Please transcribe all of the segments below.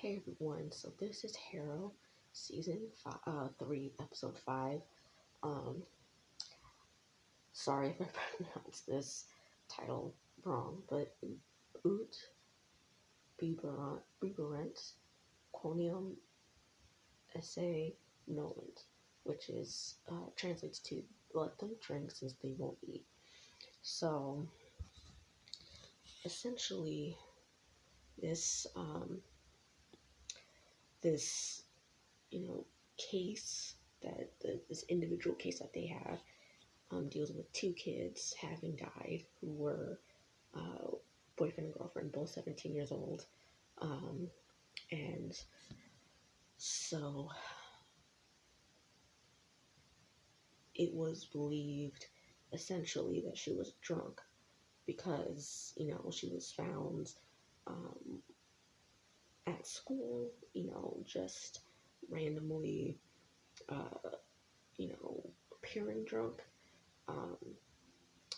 Hey everyone, so this is Harrow, season 3, episode 5. Um, Sorry if I pronounced this title wrong, but Oot, Biberent, Quoniam, Esse, Nollent, which is, translates to let them drink since they won't eat. So, essentially, this, this, case this individual case that they have deals with two kids having died who were boyfriend and girlfriend, both 17 years old. And so it was believed essentially that she was drunk because, she was found at school, just randomly, appearing drunk um,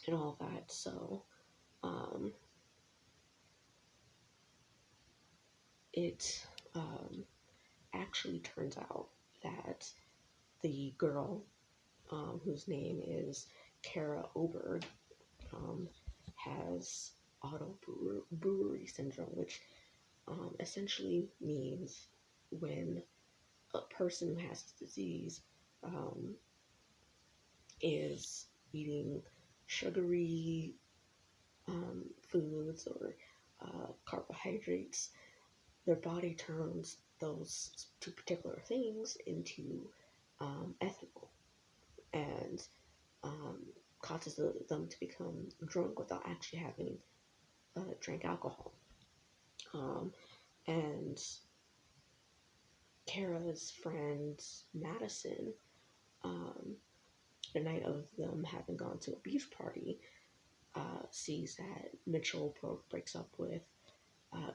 and all that. So, um, it actually turns out that the girl, whose name is Kara Oberg, has auto brewery syndrome, which essentially means when a person who has this disease is eating sugary foods or carbohydrates, their body turns those two particular things into ethanol and causes them to become drunk without actually having drank alcohol. And Kara's friend Madison, the night of them having gone to a beach party, sees that Mitchell breaks up with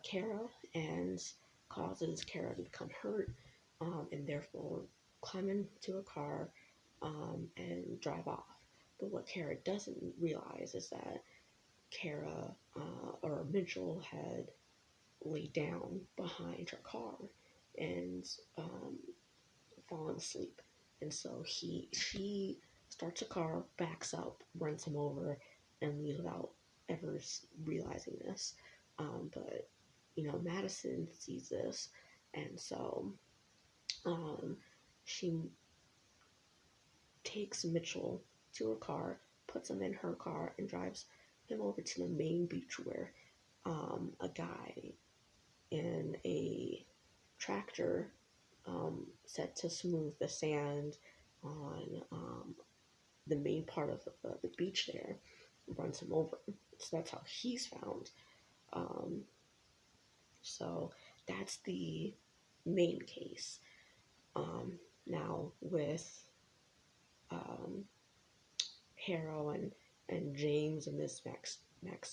Kara and causes Kara to become hurt, and therefore climb into a car and drive off. But what Kara doesn't realize is that Kara or Mitchell had laid down behind her car and fallen asleep. And so she starts a car, backs up, runs him over, and leaves without ever realizing this. But Madison sees this, and so she takes Mitchell to her car, puts him in her car, and drives him over to the main beach where a guy in a tractor set to smooth the sand on the main part of the beach there runs him over. So that's how he's found. So that's the main case. Now with Harrow and James and this Max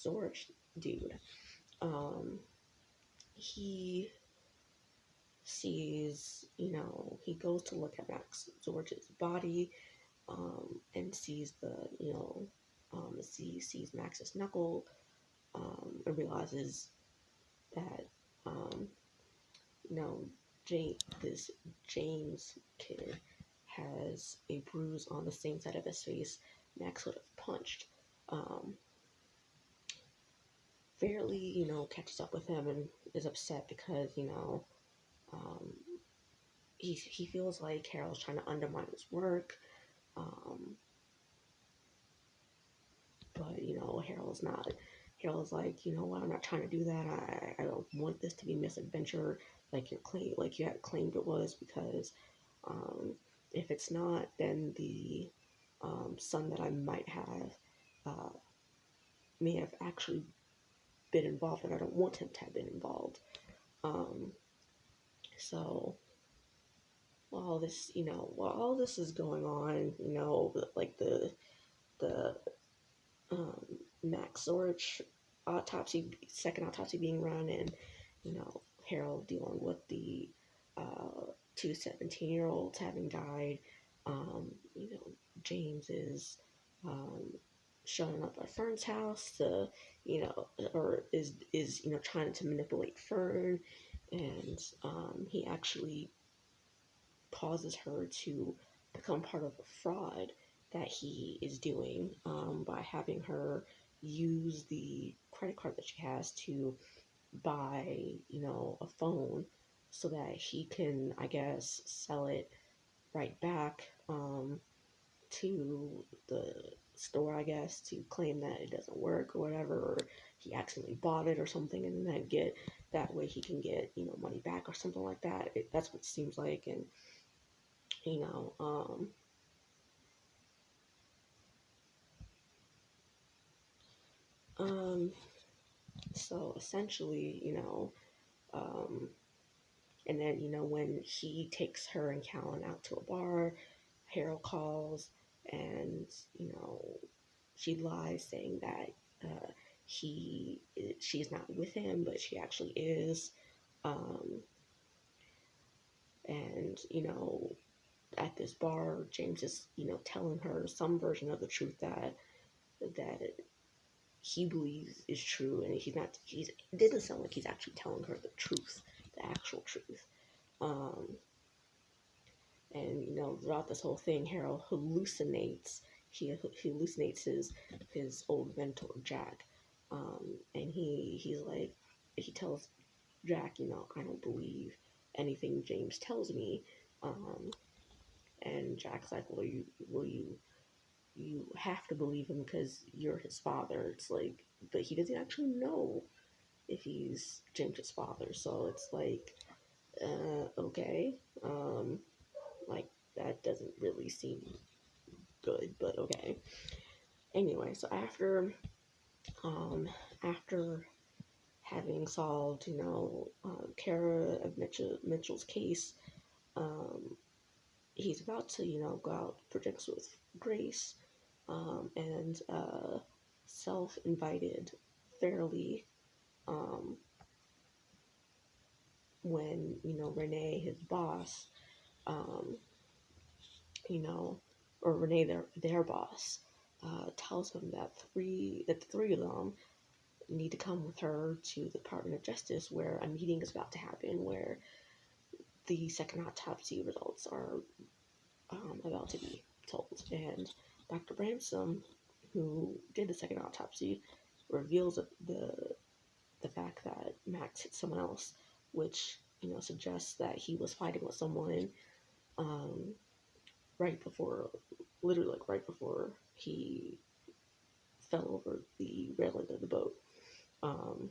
Zorch dude, he sees, he goes to look at Max Zorch's body, and sees sees Max's knuckle, and realizes that, this James kid has a bruise on the same side of his face Max would have punched. Fairly, catches up with him and is upset because, he feels like Harold's trying to undermine his work. But, Harold's not. Harold's like, you know what, I'm not trying to do that. I don't want this to be misadventure like you had claimed it was, because if it's not, then the son that I might have may have actually been involved, and I don't want him to have been involved. So while all this is going on, like the Max Zorch second autopsy being run, and Harold dealing with the two 17-year-olds having died. James is showing up at Fern's house to, or is trying to manipulate Fern, and he actually causes her to become part of a fraud that he is doing, by having her use the credit card that she has to buy, a phone so that he can, I guess, sell it right back, to the store, I guess, to claim that it doesn't work or whatever, or he accidentally bought it or something, and then that way he can get, money back or something like that. That's what it seems like. And you know, um, so essentially, and then, when he takes her and Callan out to a bar, Harrow calls, and, she lies saying that she's not with him, but she actually is. Um, and, at this bar, James is, telling her some version of the truth that he believes is true, and it doesn't sound like he's actually telling her the truth, the actual truth. And throughout this whole thing, Harold hallucinates. He hallucinates his old mentor Jack, and he's like, he tells Jack, I don't believe anything James tells me, and Jack's like, well, you have to believe him because you're his father. It's like, but he doesn't actually know if he's James's father, so it's like, okay, like that doesn't really seem good, but okay. Anyway, so after having solved, Kara of Mitchell's case, um, he's about to, go out for drinks with Grace, and self-invited Fairly, um, when, Renee, his boss, um, you know, or Renee, their boss, tells him that the three of them need to come with her to the Department of Justice, where a meeting is about to happen, where the second autopsy results are, about to be told. And Dr. Bransom, who did the second autopsy, reveals the fact that Max hit someone else, which, suggests that he was fighting with someone, um, right before, literally like right before he fell over the railing of the boat. Um,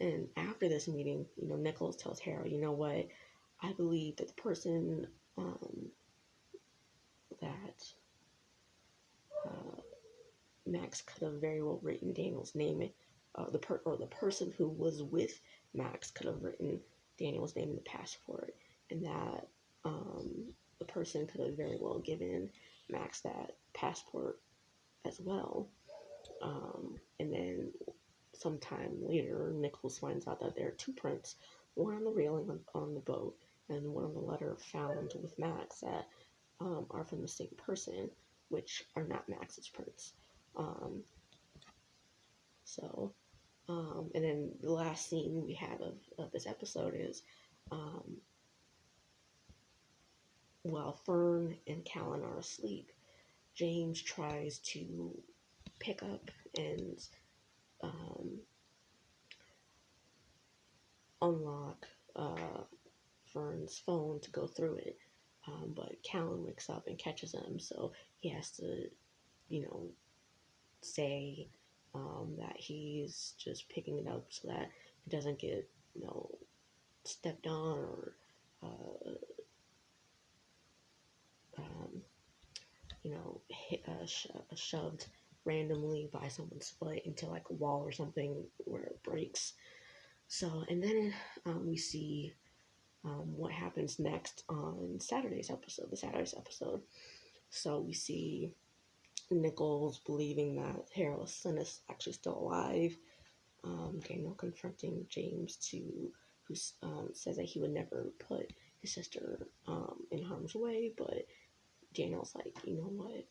and after this meeting, Nichols tells Harrow, you know what, I believe that the person, that Max could have very well written Daniel's name, the person who was with Max could have written Daniel's name in the passport, and that, the person could have very well given Max that passport as well. And then sometime later, Nichols finds out that there are two prints, one on the railing on the boat, and one on the letter found with Max that, are from the same person, which are not Max's prints. Um, so, and then the last scene we have of this episode is, while Fern and Callan are asleep, James tries to pick up and, um, unlock, Fern's phone to go through it. But Callan wakes up and catches him, so he has to, say, that he's just picking it up so that it doesn't get, stepped on, or, uh, um, shoved randomly by someone's foot into like a wall or something where it breaks. So, and then, we see, what happens next on the Saturday's episode. So we see Nichols believing that Harold's son is actually still alive. Daniel confronting James, who says that he would never put his sister, in harm's way, but Daniel's like, you know what?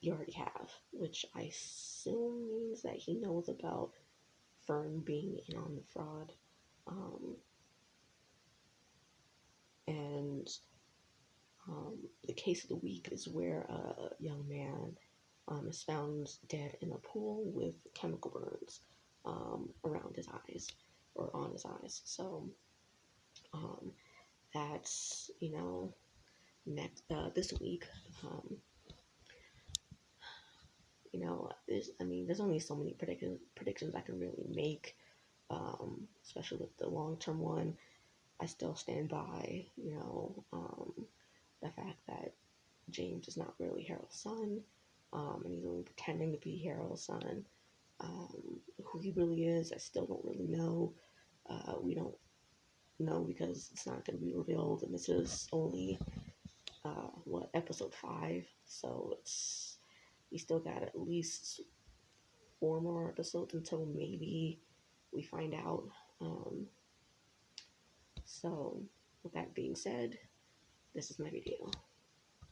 you already have, which I assume means that he knows about Fern being in on the fraud. Um, and the case of the week is where a young man is found dead in a pool with chemical burns around his eyes or on his eyes. So um, that's, next this week. There's only so many predictions I can really make, especially with the long term one. I still stand by, the fact that James is not really Harrow's son, and he's only pretending to be Harrow's son. Who he really is, I still don't really know. We don't know because it's not going to be revealed, and this is only episode 5, so we still got at least 4 more episodes until maybe we find out. So, with that being said, this is my video.